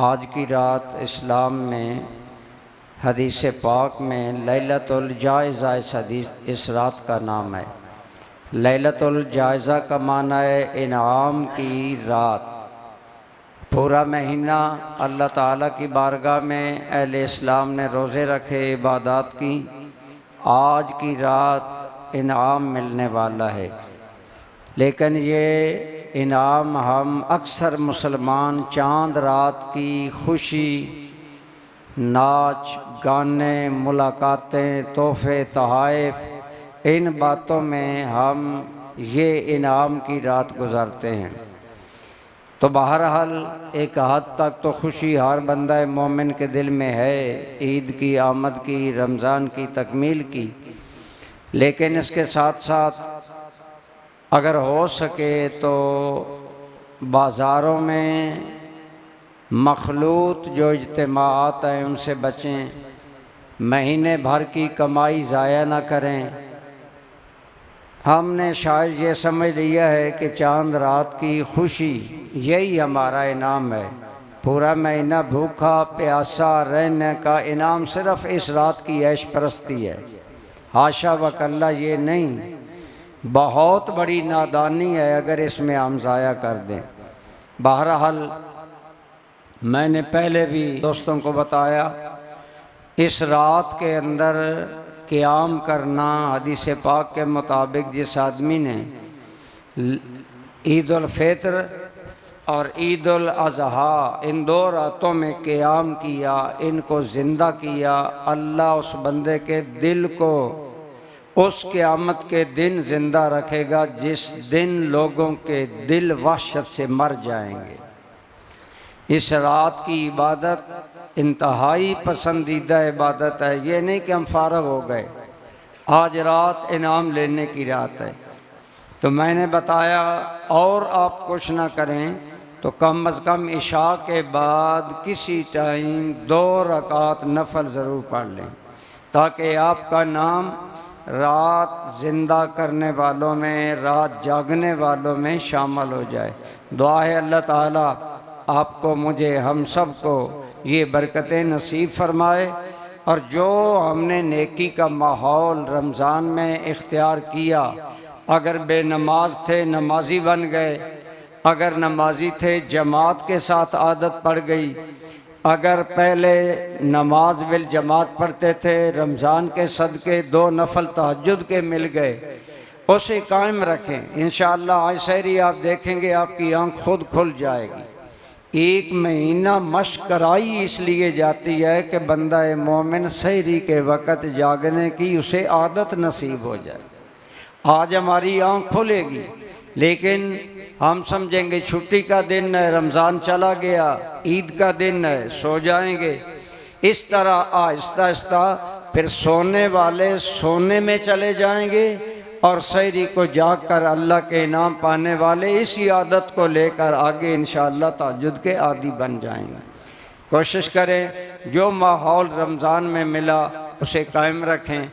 आज की रात इस्लाम में हदीस पाक में लैलतुल जायज़ा इस रात का नाम है। लैलतुल जायज़ा का माना है इनाम की रात। पूरा महीना अल्लाह ताला की बारगाह में अहले इस्लाम ने रोज़े रखे, इबादत की। आज की रात इनाम मिलने वाला है, लेकिन ये इनाम हम अक्सर मुसलमान चांद रात की खुशी, नाच गाने, मुलाकातें, तोहफ़े, तोहफ़, इन बातों में हम ये इनाम की रात गुजारते हैं। तो बहरहाल एक हद तक तो खुशी हर बंदा मोमिन के दिल में है, ईद की आमद की, रमज़ान की तकमील की। लेकिन इसके साथ साथ अगर हो सके तो बाज़ारों में मखलूत जो इज्तिमाआत हैं उनसे बचें, महीने भर की कमाई ज़ाया ना करें। हमने शायद ये समझ लिया है कि चांद रात की खुशी यही हमारा इनाम है। पूरा महीना भूखा प्यासा रहने का इनाम सिर्फ़ इस रात की ऐश परस्ती है। हाशा वकल्ला, ये नहीं, बहुत बड़ी नादानी है अगर इसमें हम ज़ाया कर दें। बहरहाल मैंने पहले भी दोस्तों को बताया, इस रात के अंदर क़याम करना, हदीस पाक के मुताबिक जिस आदमी ने ईद उल फित्र और ईद उल अज़हा इन दो रातों में क़याम किया, इनको ज़िंदा किया, अल्लाह उस बंदे के दिल को उस क़यामत के दिन ज़िंदा रखेगा जिस दिन लोगों के दिल वहशत से मर जाएंगे। इस रात की इबादत इंतहाई पसंदीदा इबादत है। ये नहीं कि हम फारग हो गए, आज रात इनाम लेने की रात है। तो मैंने बताया और आप कुछ ना करें तो कम अज़ कम इशा के बाद किसी टाइम 2 रकात नफल ज़रूर पढ़ लें, ताकि आपका नाम रात ज़िंदा करने वालों में, रात जागने वालों में शामिल हो जाए। दुआ है अल्लाह ताला आपको, मुझे, हम सब को ये बरकतें नसीब फरमाए। और जो हमने नेकी का माहौल रमज़ान में इख्तियार किया, अगर बेनमाज थे नमाजी बन गए, अगर नमाजी थे जमात के साथ आदत पड़ गई, अगर पहले नमाज बिल जमात पढ़ते थे, रमज़ान के सदक़े 2 नफल तहज्जुद के मिल गए, उसे कायम रखें। इंशाअल्लाह आज सहरी आप देखेंगे आपकी आँख खुद खुल जाएगी। 1 महीना मशक़ कराई इसलिए जाती है कि बंदा मोमिन सहरी के वक़्त जागने की उसे आदत नसीब हो जाए। आज हमारी आँख खुलेगी, लेकिन हम समझेंगे छुट्टी का दिन है, रमज़ान चला गया, ईद का दिन है, सो जाएंगे। इस तरह आहिस्ता आहिस्ता फिर सोने वाले सोने में चले जाएंगे और सहरी को जाग कर अल्लाह के इनाम पाने वाले इसी आदत को लेकर आगे इंशाअल्लाह तहज्जुद के आदी बन जाएंगे। कोशिश करें जो माहौल रमज़ान में मिला उसे कायम रखें।